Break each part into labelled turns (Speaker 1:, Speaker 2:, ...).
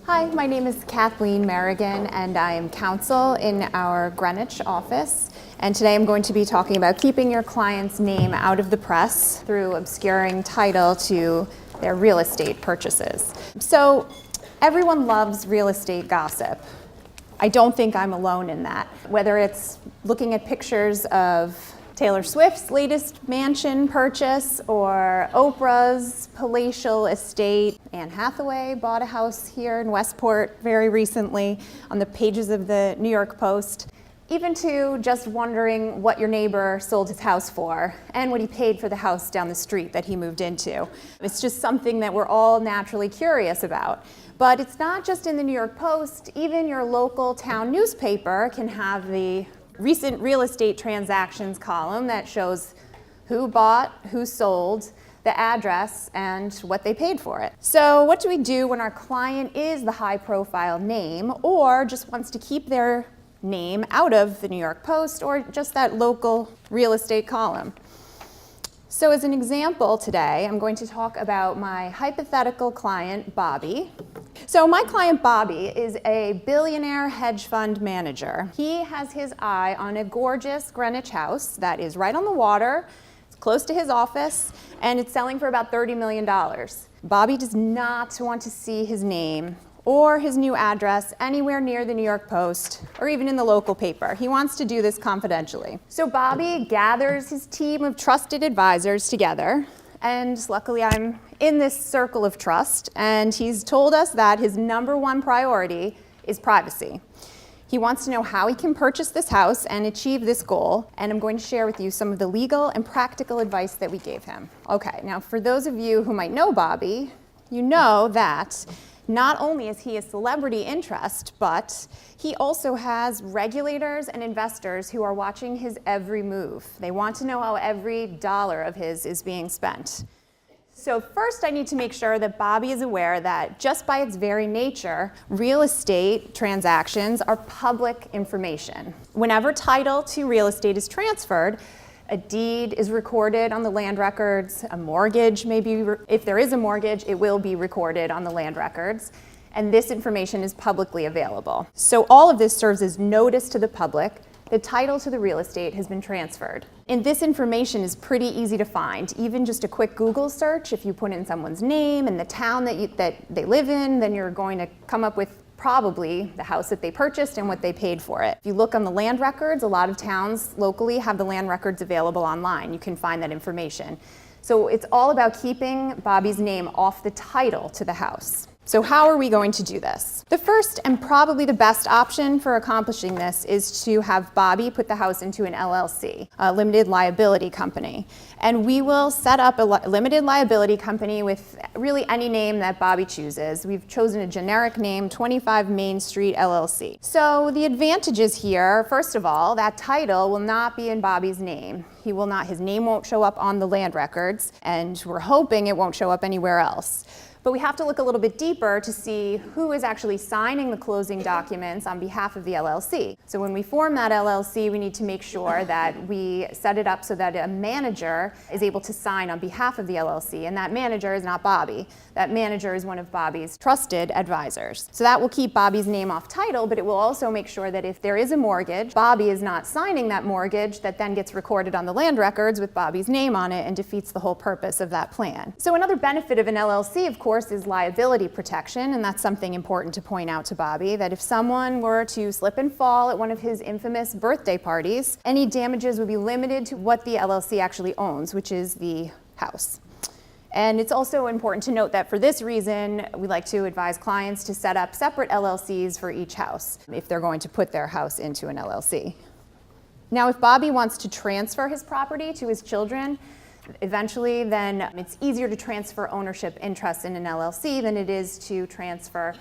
Speaker 1: Hi, my name is Kathleen Merrigan and I am counsel in our Greenwich office. And today I'm going to be talking about keeping your client's name out of the press through obscuring title to their real estate purchases. So everyone loves real estate gossip. I don't think I'm alone in that. Whether it's looking at pictures of Taylor Swift's latest mansion purchase or Oprah's palatial estate. Anne Hathaway bought a house here in Westport very recently on the pages of the New York Post. Even to just wondering what your neighbor sold his house for and what he paid for the house down the street that he moved into. It's just something that we're all naturally curious about. But it's not just in the New York Post. Even your local town newspaper can have the recent real estate transactions column that shows who bought, who sold, the address, and what they paid for it. So what do we do when our client is the high-profile name or just wants to keep their name out of the New York Post or just that local real estate column? So as an example today, I'm going to talk about my hypothetical client, Bobby. So my client, Bobby, is a billionaire hedge fund manager. He has his eye on a gorgeous Greenwich house that is right on the water, it's close to his office, and it's selling for about $30 million. Bobby does not want to see his name or his new address anywhere near the New York Post or even in the local paper. He wants to do this confidentially. So Bobby gathers his team of trusted advisors together, and luckily I'm in this circle of trust, and he's told us that his number one priority is privacy. He wants to know how he can purchase this house and achieve this goal, and I'm going to share with you some of the legal and practical advice that we gave him. Okay, now for those of you who might know Bobby, you know that not only is he a celebrity interest, but he also has regulators and investors who are watching his every move. They want to know how every dollar of his is being spent. So first I need to make sure that Bobby is aware that just by its very nature, real estate transactions are public information. Whenever title to real estate is transferred, a deed is recorded on the land records, a mortgage if there is a mortgage, it will be recorded on the land records, and this information is publicly available. So all of this serves as notice to the public. The title to the real estate has been transferred. And this information is pretty easy to find. Even just a quick Google search, if you put in someone's name and the town that they live in, then you're going to come up with probably the house that they purchased and what they paid for it. If you look on the land records, a lot of towns locally have the land records available online. You can find that information. So it's all about keeping Bobby's name off the title to the house. So how are we going to do this? The first and probably the best option for accomplishing this is to have Bobby put the house into an LLC, a limited liability company. And we will set up a limited liability company with really any name that Bobby chooses. We've chosen a generic name, 25 Main Street LLC. So the advantages here, first of all, that title will not be in Bobby's name. His name won't show up on the land records, and we're hoping it won't show up anywhere else. But we have to look a little bit deeper to see who is actually signing the closing documents on behalf of the LLC. So when we form that LLC, we need to make sure that we set it up so that a manager is able to sign on behalf of the LLC, and that manager is not Bobby. That manager is one of Bobby's trusted advisors. So that will keep Bobby's name off title, but it will also make sure that if there is a mortgage, Bobby is not signing that mortgage that then gets recorded on the land records with Bobby's name on it and defeats the whole purpose of that plan. So another benefit of an LLC, of course, is liability protection, and that's something important to point out to Bobby, that if someone were to slip and fall at one of his infamous birthday parties, any damages would be limited to what the LLC actually owns, which is the house. And it's also important to note that for this reason, we like to advise clients to set up separate LLCs for each house if they're going to put their house into an LLC. Now, if Bobby wants to transfer his property to his children, eventually, then it's easier to transfer ownership interests in an LLC than it is to transfer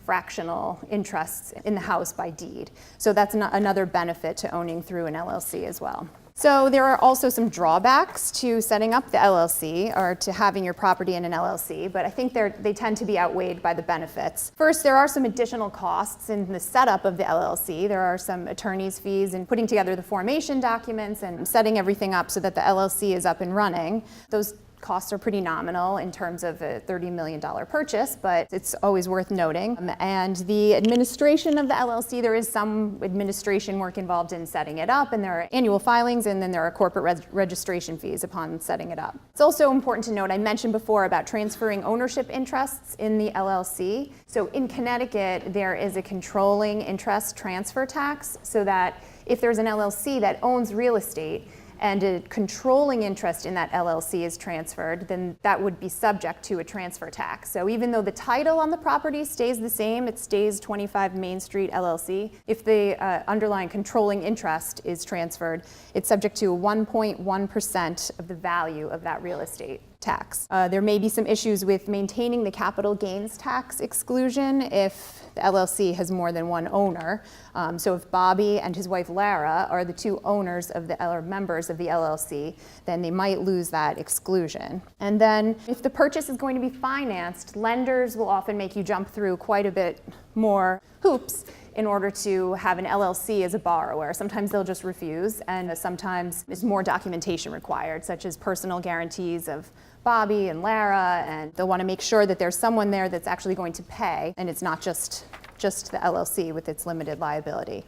Speaker 1: fractional interests in the house by deed. So that's another benefit to owning through an LLC as well. So there are also some drawbacks to setting up the LLC or to having your property in an LLC, but I think they tend to be outweighed by the benefits. First, there are some additional costs in the setup of the LLC. There are some attorney's fees in putting together the formation documents and setting everything up so that the LLC is up and running. Those Costs are pretty nominal in terms of a $30 million purchase, but it's always worth noting. And the administration of the LLC, there is some administration work involved in setting it up, and there are annual filings, and then there are corporate registration fees upon setting it up. It's also important to note, I mentioned before about transferring ownership interests in the LLC. So in Connecticut, there is a controlling interest transfer tax, so that if there's an LLC that owns real estate, and a controlling interest in that LLC is transferred, then that would be subject to a transfer tax. So even though the title on the property stays the same, it stays 25 Main Street LLC, if the underlying controlling interest is transferred, it's subject to 1.1% of the value of that real estate tax. There may be some issues with maintaining the capital gains tax exclusion if the LLC has more than one owner. So if Bobby and his wife Lara are the two owners of or members of the LLC, then they might lose that exclusion. And then if the purchase is going to be financed, lenders will often make you jump through quite a bit more hoops in order to have an LLC as a borrower. Sometimes they'll just refuse, and sometimes there's more documentation required, such as personal guarantees of Bobby and Lara, and they'll want to make sure that there's someone there that's actually going to pay, and it's not just the LLC with its limited liability.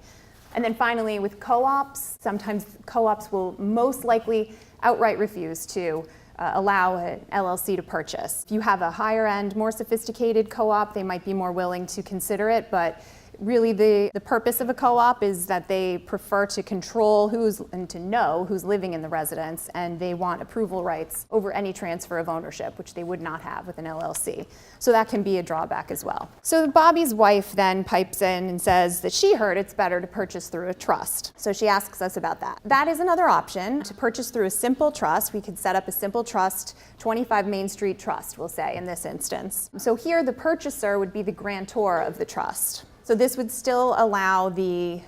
Speaker 1: And then finally, with co-ops, sometimes co-ops will most likely outright refuse to allow an LLC to purchase. If you have a higher end, more sophisticated co-op, they might be more willing to consider it, but really the purpose of a co-op is that they prefer to control and to know who's living in the residence, and they want approval rights over any transfer of ownership, which they would not have with an LLC. So that can be a drawback as well. So Bobby's wife then pipes in and says that she heard it's better to purchase through a trust. So she asks us about that. That is another option, to purchase through a simple trust. We could set up a simple trust, 25 Main Street Trust, we'll say in this instance. So here the purchaser would be the grantor of the trust. So this would still allow the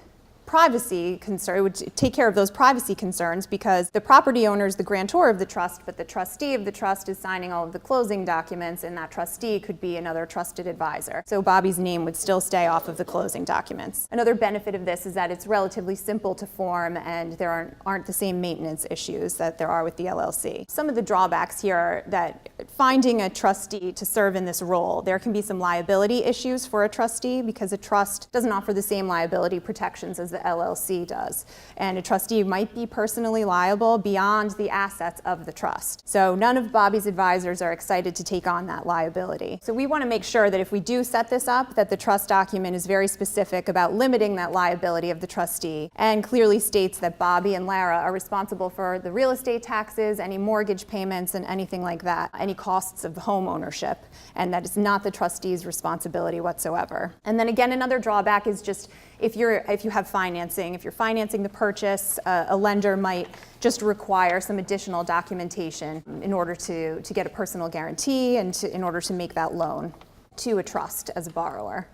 Speaker 1: privacy concern, it would take care of those privacy concerns because the property owner is the grantor of the trust, but the trustee of the trust is signing all of the closing documents, and that trustee could be another trusted advisor. So Bobby's name would still stay off of the closing documents. Another benefit of this is that it's relatively simple to form, and there aren't the same maintenance issues that there are with the LLC. Some of the drawbacks here are that finding a trustee to serve in this role, there can be some liability issues for a trustee because a trust doesn't offer the same liability protections as the LLC does. And a trustee might be personally liable beyond the assets of the trust. So none of Bobby's advisors are excited to take on that liability. So we want to make sure that if we do set this up, that the trust document is very specific about limiting that liability of the trustee and clearly states that Bobby and Lara are responsible for the real estate taxes, any mortgage payments, and anything like that, any costs of home ownership, and that it's not the trustee's responsibility whatsoever. And then again, another drawback is just if you have financing, if you're financing the purchase, a lender might just require some additional documentation in order to get a personal guarantee and in order to make that loan to a trust as a borrower.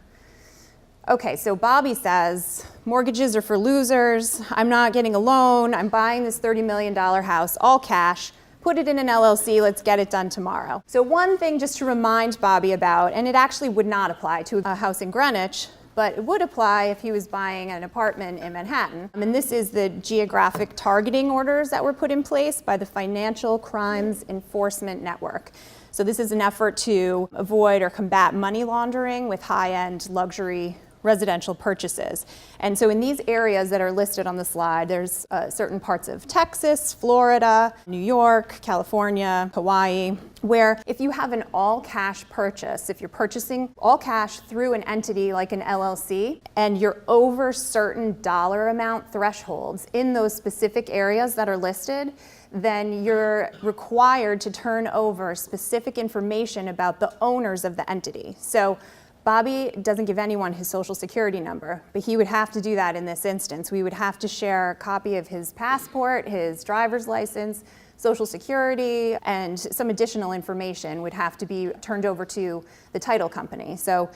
Speaker 1: Okay, so Bobby says, mortgages are for losers, I'm not getting a loan, I'm buying this $30 million house, all cash, put it in an LLC, let's get it done tomorrow. So one thing just to remind Bobby about, and it actually would not apply to a house in Greenwich, but it would apply if he was buying an apartment in Manhattan. And this is the geographic targeting orders that were put in place by the Financial Crimes Enforcement Network. So this is an effort to avoid or combat money laundering with high-end luxury residential purchases. And so in these areas that are listed on the slide, there's certain parts of Texas, Florida, New York, California, Hawaii, where if you have an all-cash purchase, if you're purchasing all cash through an entity like an LLC, and you're over certain dollar amount thresholds in those specific areas that are listed, then you're required to turn over specific information about the owners of the entity. So Bobby doesn't give anyone his social security number, but he would have to do that in this instance. We would have to share a copy of his passport, his driver's license, social security, and some additional information would have to be turned over to the title company. So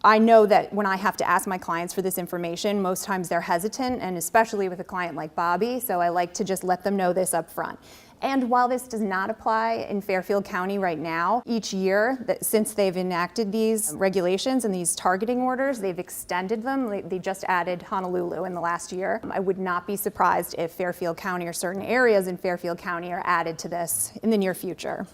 Speaker 1: I know that when I have to ask my clients for this information, most times they're hesitant, and especially with a client like Bobby, so I like to just let them know this up front. And while this does not apply in Fairfield County right now, each year, since they've enacted these regulations and these targeting orders, they've extended them. They just added Honolulu in the last year. I would not be surprised if Fairfield County or certain areas in Fairfield County are added to this in the near future.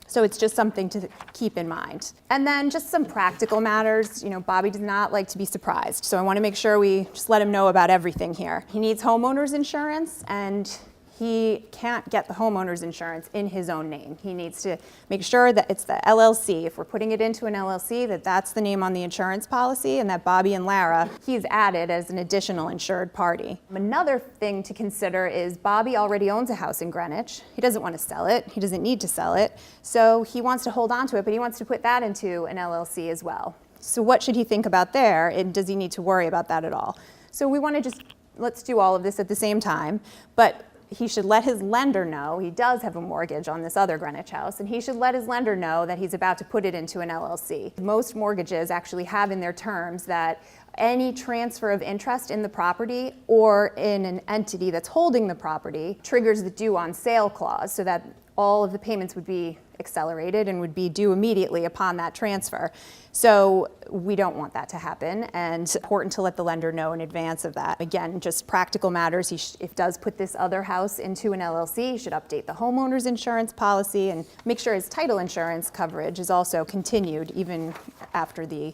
Speaker 1: So it's just something to keep in mind. And then just some practical matters. Bobby does not like to be surprised. So I want to make sure we just let him know about everything here. He needs homeowners insurance, and he can't get the homeowner's insurance in his own name. He needs to make sure that it's the LLC. If we're putting it into an LLC, that's the name on the insurance policy, and that Bobby and Lara, he's added as an additional insured party. Another thing to consider is Bobby already owns a house in Greenwich. He doesn't want to sell it. He doesn't need to sell it. So he wants to hold on to it, but he wants to put that into an LLC as well. So what should he think about there? And does he need to worry about that at all? So we want to let's do all of this at the same time, but he should let his lender know he does have a mortgage on this other Greenwich house, and he should let his lender know that he's about to put it into an LLC. Most mortgages actually have in their terms that any transfer of interest in the property or in an entity that's holding the property triggers the due on sale clause, so that all of the payments would be accelerated and would be due immediately upon that transfer. So we don't want that to happen, and it's important to let the lender know in advance of that. Again, just practical matters. If he does put this other house into an LLC, he should update the homeowner's insurance policy and make sure his title insurance coverage is also continued even after the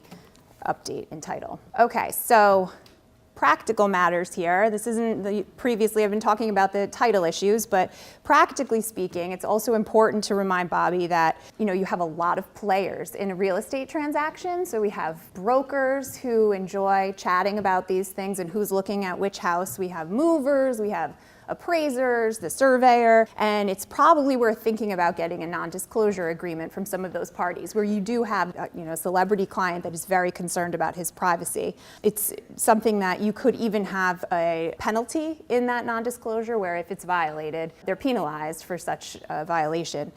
Speaker 1: update in title. Okay, so practical matters here. This isn't previously I've been talking about the title issues, but practically speaking, it's also important to remind Bobby that you have a lot of players in a real estate transaction. So we have brokers who enjoy chatting about these things and who's looking at which house. We have movers, we have appraisers, the surveyor, and it's probably worth thinking about getting a non-disclosure agreement from some of those parties where you do have a celebrity client that is very concerned about his privacy. It's something that you could even have a penalty in that non-disclosure, where if it's violated, they're penalized for such a violation.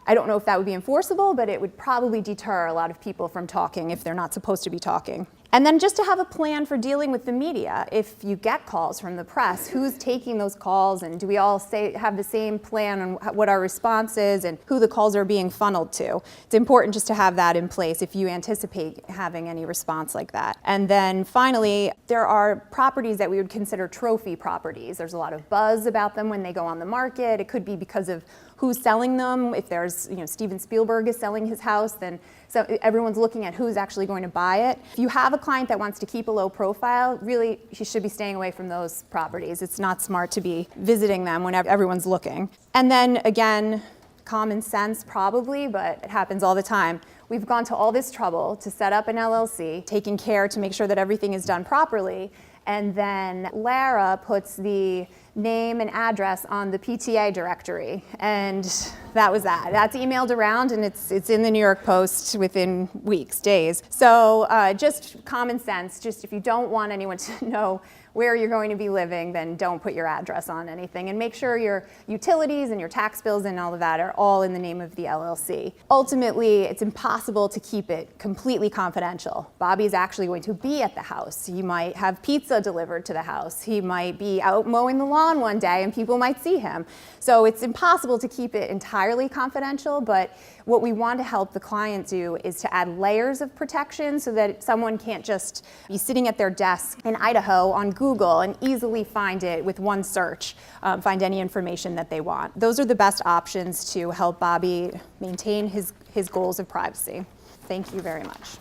Speaker 1: I don't know if that would be enforceable, but it would probably deter a lot of people from talking if they're not supposed to be talking. And then just to have a plan for dealing with the media. If you get calls from the press, who's taking those calls, and do we all have the same plan on what our response is and who the calls are being funneled to? It's important just to have that in place if you anticipate having any response like that. And then finally, there are properties that we would consider trophy properties. There's a lot of buzz about them when they go on the market. It could be because of who's selling them. If there's, Steven Spielberg is selling his house, then everyone's looking at who's actually going to buy it. If you have a client that wants to keep a low profile, really, he should be staying away from those properties. It's not smart to be visiting them when everyone's looking. And then again, common sense probably, but it happens all the time. We've gone to all this trouble to set up an LLC, taking care to make sure that everything is done properly, and then Lara puts the name and address on the PTA directory, and that was that. That's emailed around, and it's in the New York Post within weeks, days. So just common sense, just if you don't want anyone to know where you're going to be living, then don't put your address on anything, and make sure your utilities and your tax bills and all of that are all in the name of the LLC. Ultimately, it's impossible to keep it completely confidential. Bobby's actually going to be at the house. He might have pizza delivered to the house. He might be out mowing the lawn one day and people might see him. So it's impossible to keep it entirely confidential, but what we want to help the client do is to add layers of protection so that someone can't just be sitting at their desk in Idaho on Google and easily find it with one search, find any information that they want. Those are the best options to help Bobby maintain his goals of privacy. Thank you very much.